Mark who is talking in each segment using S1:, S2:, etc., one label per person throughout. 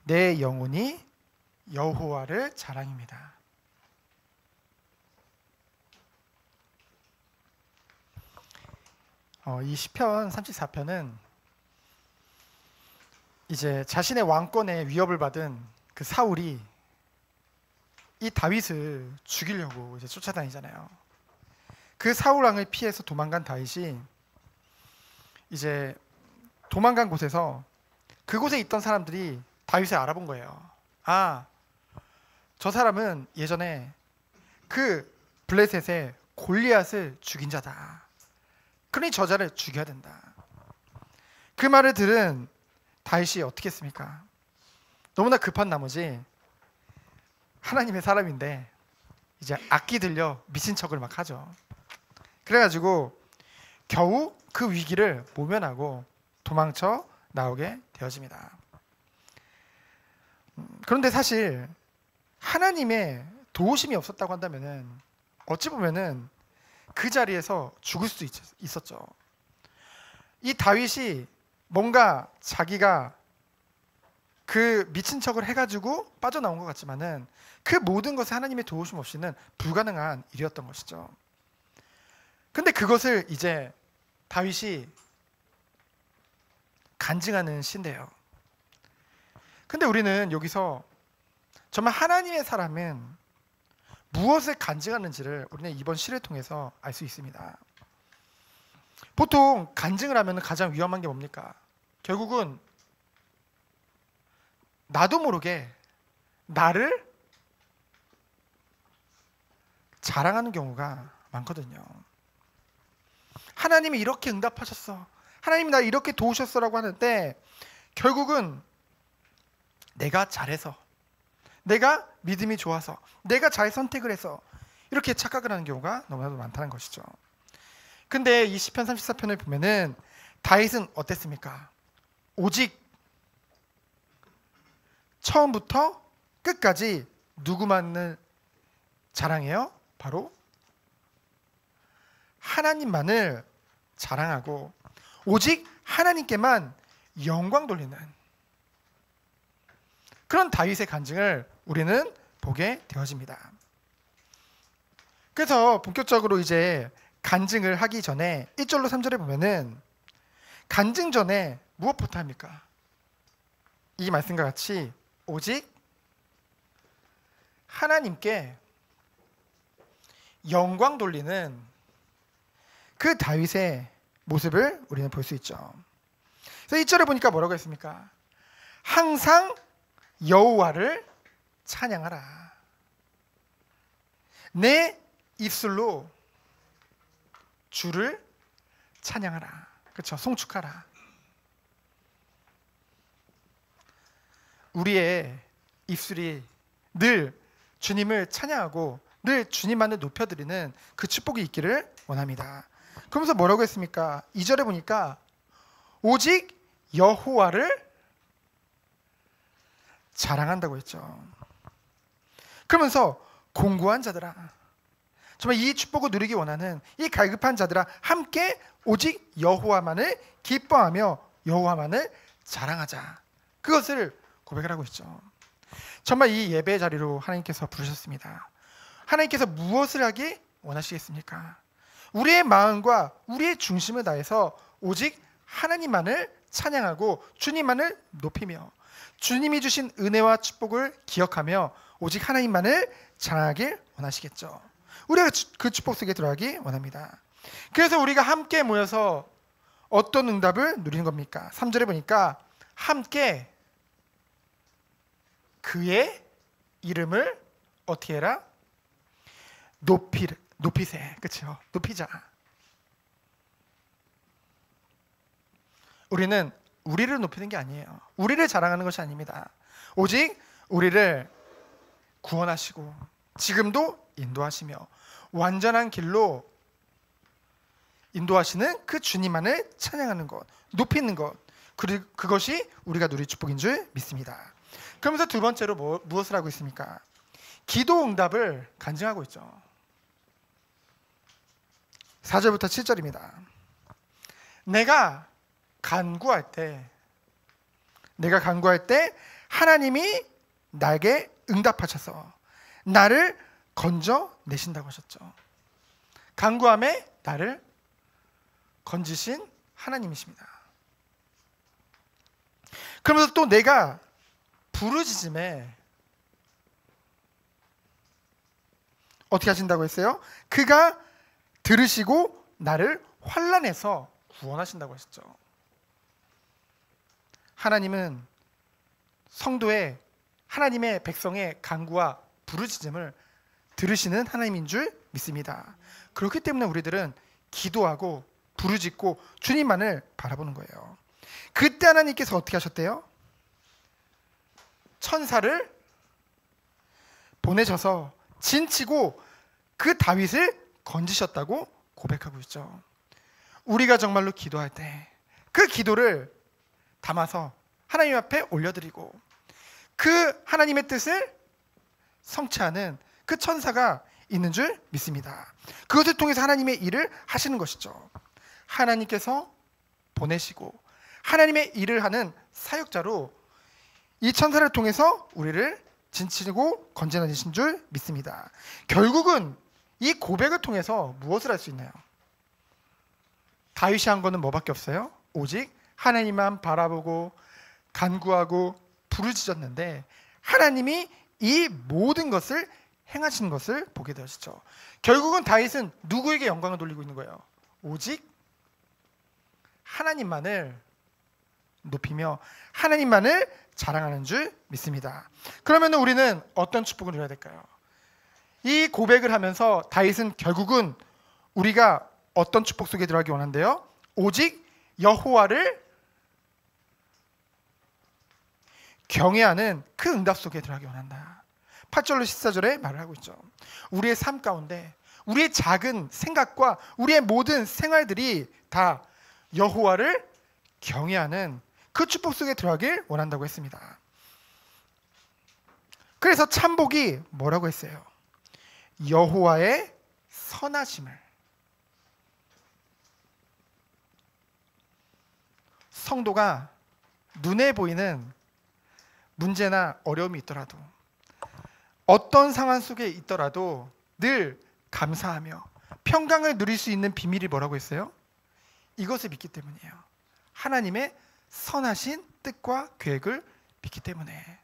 S1: 내 영혼이 여호와를 자랑입니다. 이 시편 34편은 이제 자신의 왕권에 위협을 받은 그 사울이 이 다윗을 죽이려고 이제 쫓아다니잖아요. 그 사울 왕을 피해서 도망간 다윗이 이제 도망간 곳에서 그곳에 있던 사람들이 다윗을 알아본 거예요. 아, 저 사람은 예전에 그 블레셋의 골리앗을 죽인 자다. 그러니 저자를 죽여야 된다. 그 말을 들은 다윗이 어떻게 했습니까? 너무나 급한 나머지 하나님의 사람인데 이제 악기 들려 미친 척을 막 하죠. 그래가지고 겨우 그 위기를 모면하고 도망쳐 나오게 되어집니다. 그런데 사실 하나님의 도우심이 없었다고 한다면은 어찌 보면은 그 자리에서 죽을 수도 있었죠. 이 다윗이 뭔가 자기가 그 미친 척을 해가지고 빠져나온 것 같지만은 그 모든 것에 하나님의 도우심 없이는 불가능한 일이었던 것이죠. 근데 그것을 이제 다윗이 간증하는 시인데요. 근데 우리는 여기서 정말 하나님의 사람은 무엇을 간증하는지를 우리는 이번 시를 통해서 알 수 있습니다. 보통 간증을 하면 가장 위험한 게 뭡니까? 결국은 나도 모르게 나를 자랑하는 경우가 많거든요. 하나님이 이렇게 응답하셨어, 하나님이 나 이렇게 도우셨어라고 하는데 결국은 내가 잘해서, 내가 믿음이 좋아서, 내가 잘 선택을 해서 이렇게 착각을 하는 경우가 너무나도 많다는 것이죠. 근데 이 시편 34편을 보면은 다윗은 어땠습니까? 오직 처음부터 끝까지 누구만을 자랑해요? 바로 하나님만을 자랑하고 오직 하나님께만 영광 돌리는 그런 다윗의 간증을 우리는 보게 되어집니다. 그래서 본격적으로 이제 간증을 하기 전에 1절로 3절에 보면은 간증 전에 무엇부터 합니까? 이 말씀과 같이 오직 하나님께 영광 돌리는 그 다윗의 모습을 우리는 볼 수 있죠. 그래서 1절에 보니까 뭐라고 했습니까? 항상 여호와를 찬양하라. 내 입술로 주를 찬양하라. 그렇죠? 송축하라. 우리의 입술이 늘 주님을 찬양하고 늘 주님만을 높여드리는 그 축복이 있기를 원합니다. 그러면서 뭐라고 했습니까? 2절에 보니까 오직 여호와를 자랑한다고 했죠. 그러면서 공고한 자들아, 정말 이 축복을 누리기 원하는 이 갈급한 자들아, 함께 오직 여호와만을 기뻐하며 여호와만을 자랑하자. 그것을 고백을 하고 있죠. 정말 이 예배의 자리로 하나님께서 부르셨습니다. 하나님께서 무엇을 하기 원하시겠습니까? 우리의 마음과 우리의 중심을 다해서 오직 하나님만을 찬양하고 주님만을 높이며 주님이 주신 은혜와 축복을 기억하며 오직 하나님만을 자랑하길 원하시겠죠. 우리가 그 축복 속에 들어가기 원합니다. 그래서 우리가 함께 모여서 어떤 응답을 누리는 겁니까? 3절에 보니까 함께 그의 이름을 어떻게 해라? 높이세. 그렇죠? 높이자. 우리는 우리를 높이는 게 아니에요. 우리를 자랑하는 것이 아닙니다. 오직 우리를 구원하시고 지금도 인도하시며 완전한 길로 인도하시는 그 주님만을 찬양하는 것, 높이는 것, 그리고 그것이 우리가 누릴 축복인 줄 믿습니다. 그러면서 두 번째로 무엇을 하고 있습니까? 기도 응답을 간증하고 있죠. 4절부터 7절입니다. 내가 간구할 때 내가 간구할 때 하나님이 나에게 응답하셔서 나를 건져내신다고 하셨죠. 간구함에 나를 건지신 하나님이십니다. 그러면서 또 내가 부르짖음에 어떻게 하신다고 했어요? 그가 들으시고 나를 환난에서 구원하신다고 하셨죠. 하나님은 성도의 하나님의 백성의 간구와 부르짖음을 들으시는 하나님인 줄 믿습니다. 그렇기 때문에 우리들은 기도하고 부르짖고 주님만을 바라보는 거예요. 그때 하나님께서 어떻게 하셨대요? 천사를 보내셔서 진치고 그 다윗을 건지셨다고 고백하고 있죠. 우리가 정말로 기도할 때 그 기도를 담아서 하나님 앞에 올려드리고 그 하나님의 뜻을 성취하는 그 천사가 있는 줄 믿습니다. 그것을 통해서 하나님의 일을 하시는 것이죠. 하나님께서 보내시고 하나님의 일을 하는 사역자로 이 천사를 통해서 우리를 진치고 건져내신 줄 믿습니다. 결국은 이 고백을 통해서 무엇을 할 수 있나요? 다윗이 한 거는 뭐밖에 없어요? 오직 하나님만 바라보고 간구하고 부르짖었는데 하나님이 이 모든 것을 행하시는 것을 보게 되었죠. 결국은 다윗은 누구에게 영광을 돌리고 있는 거예요? 오직 하나님만을 높이며 하나님만을 자랑하는 줄 믿습니다. 그러면 우리는 어떤 축복을 누려야 될까요? 이 고백을 하면서 다윗은 결국은 우리가 어떤 축복 속에 들어가기 원한대요? 오직 여호와를 경외하는 그 응답 속에 들어가기 원한다. 8절로 14절에 말을 하고 있죠. 우리의 삶 가운데 우리의 작은 생각과 우리의 모든 생활들이 다 여호와를 경외하는 그 축복 속에 들어가길 원한다고 했습니다. 그래서 참복이 뭐라고 했어요? 여호와의 선하심을. 성도가 눈에 보이는 문제나 어려움이 있더라도 어떤 상황 속에 있더라도 늘 감사하며 평강을 누릴 수 있는 비밀이 뭐라고 했어요? 이것을 믿기 때문이에요. 하나님의 선하신 뜻과 계획을 믿기 때문에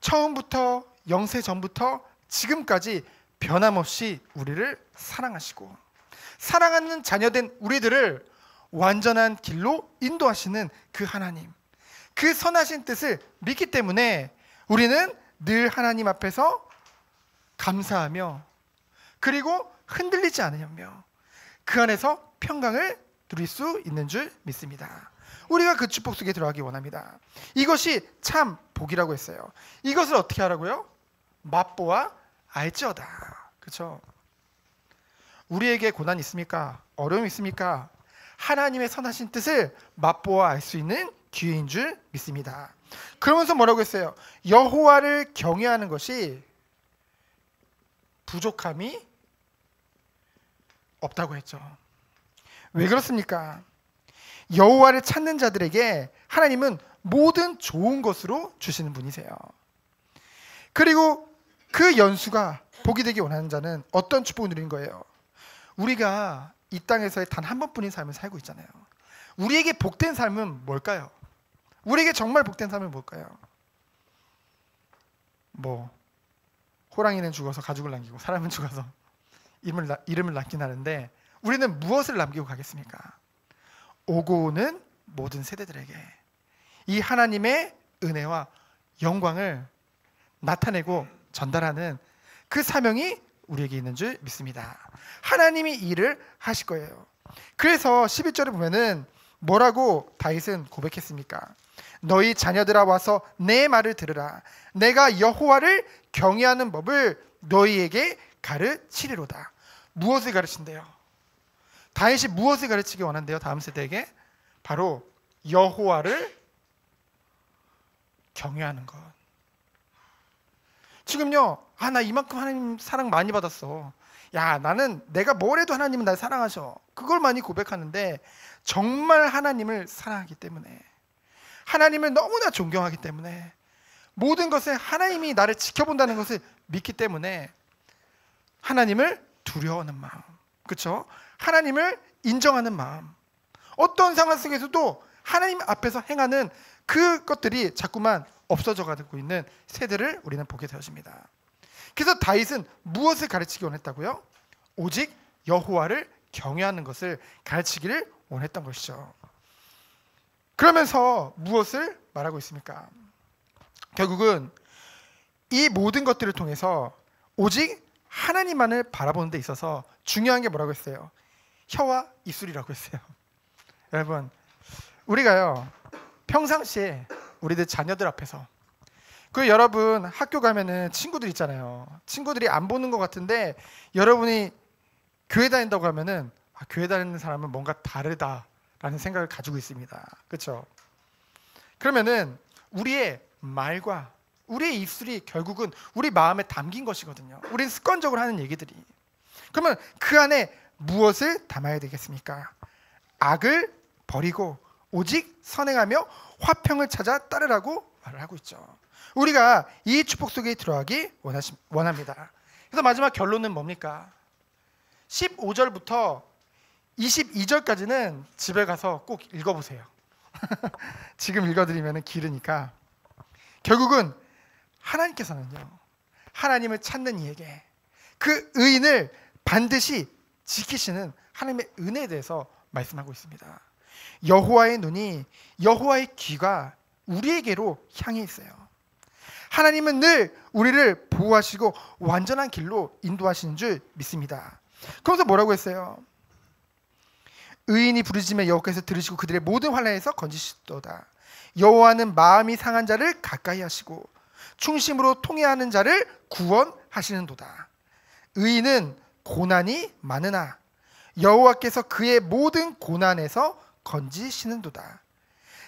S1: 처음부터 영세 전부터 지금까지 변함없이 우리를 사랑하시고 사랑하는 자녀된 우리들을 완전한 길로 인도하시는 그 하나님, 그 선하신 뜻을 믿기 때문에 우리는 늘 하나님 앞에서 감사하며 그리고 흔들리지 않으며 그 안에서 평강을 누릴 수 있는 줄 믿습니다. 우리가 그 축복 속에 들어가기 원합니다. 이것이 참 복이라고 했어요. 이것을 어떻게 하라고요? 맛보아 알지어다. 그렇죠? 우리에게 고난이 있습니까? 어려움이 있습니까? 하나님의 선하신 뜻을 맛보아 알 수 있는 기회인 줄 믿습니다. 그러면서 뭐라고 했어요? 여호와를 경외하는 것이 부족함이 없다고 했죠. 왜 그렇습니까? 여호와를 찾는 자들에게 하나님은 모든 좋은 것으로 주시는 분이세요. 그리고 그 연수가 복이 되기 원하는 자는 어떤 축복을 누리는 거예요? 우리가 이 땅에서의 단 한 번뿐인 삶을 살고 있잖아요. 우리에게 복된 삶은 뭘까요? 우리에게 정말 복된 삶은 뭘까요? 호랑이는 죽어서 가죽을 남기고 사람은 죽어서 이름을 남긴 하는데 우리는 무엇을 남기고 가겠습니까? 오고 오는 모든 세대들에게 이 하나님의 은혜와 영광을 나타내고 전달하는 그 사명이 우리에게 있는 줄 믿습니다. 하나님이 이 일을 하실 거예요. 그래서 11절에 보면은 뭐라고 다윗은 고백했습니까? 너희 자녀들아 와서 내 말을 들으라. 내가 여호와를 경외하는 법을 너희에게 가르치리로다. 무엇을 가르친대요? 다윗이 무엇을 가르치기 원한대요? 다음 세대에게? 바로 여호와를 경외하는 것. 지금요, 나 이만큼 하나님 사랑 많이 받았어. 야, 나는 내가 뭘 해도 하나님은 날 사랑하셔. 그걸 많이 고백하는데 정말 하나님을 사랑하기 때문에 하나님을 너무나 존경하기 때문에, 모든 것을 하나님이 나를 지켜본다는 것을 믿기 때문에 하나님을 두려워하는 마음, 그렇죠? 하나님을 인정하는 마음, 어떤 상황 속에서도 하나님 앞에서 행하는 그것들이 자꾸만 없어져 가고 있는 세대를 우리는 보게 되어집니다. 그래서 다윗은 무엇을 가르치기 원했다고요? 오직 여호와를 경외하는 것을 가르치기를 원했던 것이죠. 그러면서 무엇을 말하고 있습니까? 결국은 이 모든 것들을 통해서 오직 하나님만을 바라보는 데 있어서 중요한 게 뭐라고 했어요? 혀와 입술이라고 했어요. 여러분, 우리가요 평상시에 우리들 자녀들 앞에서, 그 여러분 학교 가면은 친구들 있잖아요. 친구들이 안 보는 것 같은데 여러분이 교회 다닌다고 하면은 교회 다니는 사람은 뭔가 다르다라는 생각을 가지고 있습니다. 그렇죠? 그러면은 우리의 말과 우리의 입술이 결국은 우리 마음에 담긴 것이거든요. 우리는 습관적으로 하는 얘기들이. 그러면 그 안에 무엇을 담아야 되겠습니까? 악을 버리고 오직 선행하며 화평을 찾아 따르라고 말을 하고 있죠. 우리가 이 축복 속에 들어가기 원합니다. 그래서 마지막 결론은 뭡니까? 15절부터 22절까지는 집에 가서 꼭 읽어보세요. 지금 읽어드리면 길으니까. 결국은 하나님께서는요, 하나님을 찾는 이에게 그 의인을 반드시 지키시는 하나님의 은혜에 대해서 말씀하고 있습니다. 여호와의 눈이, 여호와의 귀가 우리에게로 향해 있어요. 하나님은 늘 우리를 보호하시고 완전한 길로 인도하시는 줄 믿습니다. 그러면서 뭐라고 했어요? 의인이 부르짖으며 여호와께서 들으시고 그들의 모든 환난에서 건지시도다. 여호와는 마음이 상한 자를 가까이 하시고 충심으로 통회하는 자를 구원하시는도다. 의인은 고난이 많으나 여호와께서 그의 모든 고난에서 건지시는도다.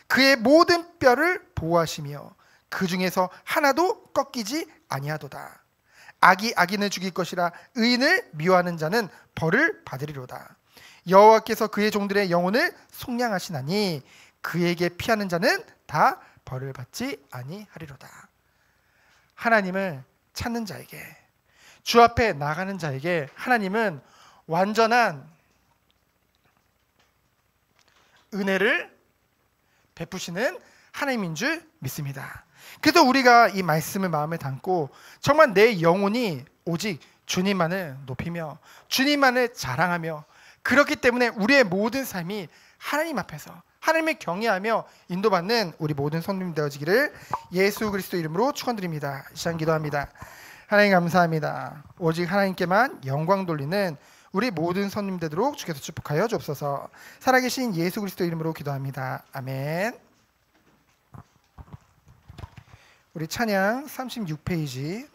S1: 그의 모든 뼈를 보호하시며 그 중에서 하나도 꺾이지 아니하도다. 악이 악인을 죽일 것이라 의인을 미워하는 자는 벌을 받으리로다. 여호와께서 그의 종들의 영혼을 속량하시나니 그에게 피하는 자는 다 벌을 받지 아니하리로다. 하나님을 찾는 자에게, 주 앞에 나가는 자에게 하나님은 완전한 은혜를 베푸시는 하나님인 줄 믿습니다. 그래서 우리가 이 말씀을 마음에 담고 정말 내 영혼이 오직 주님만을 높이며 주님만을 자랑하며, 그렇기 때문에 우리의 모든 삶이 하나님 앞에서 하나님을 경외하며 인도받는 우리 모든 성도님 되어지기를 예수 그리스도 이름으로 축원드립니다. 이 시간 기도합니다. 하나님 감사합니다. 오직 하나님께만 영광 돌리는 우리 모든 성도님 되도록 주께서 축복하여 주옵소서. 살아계신 예수 그리스도 이름으로 기도합니다. 아멘. 우리 찬양 36페이지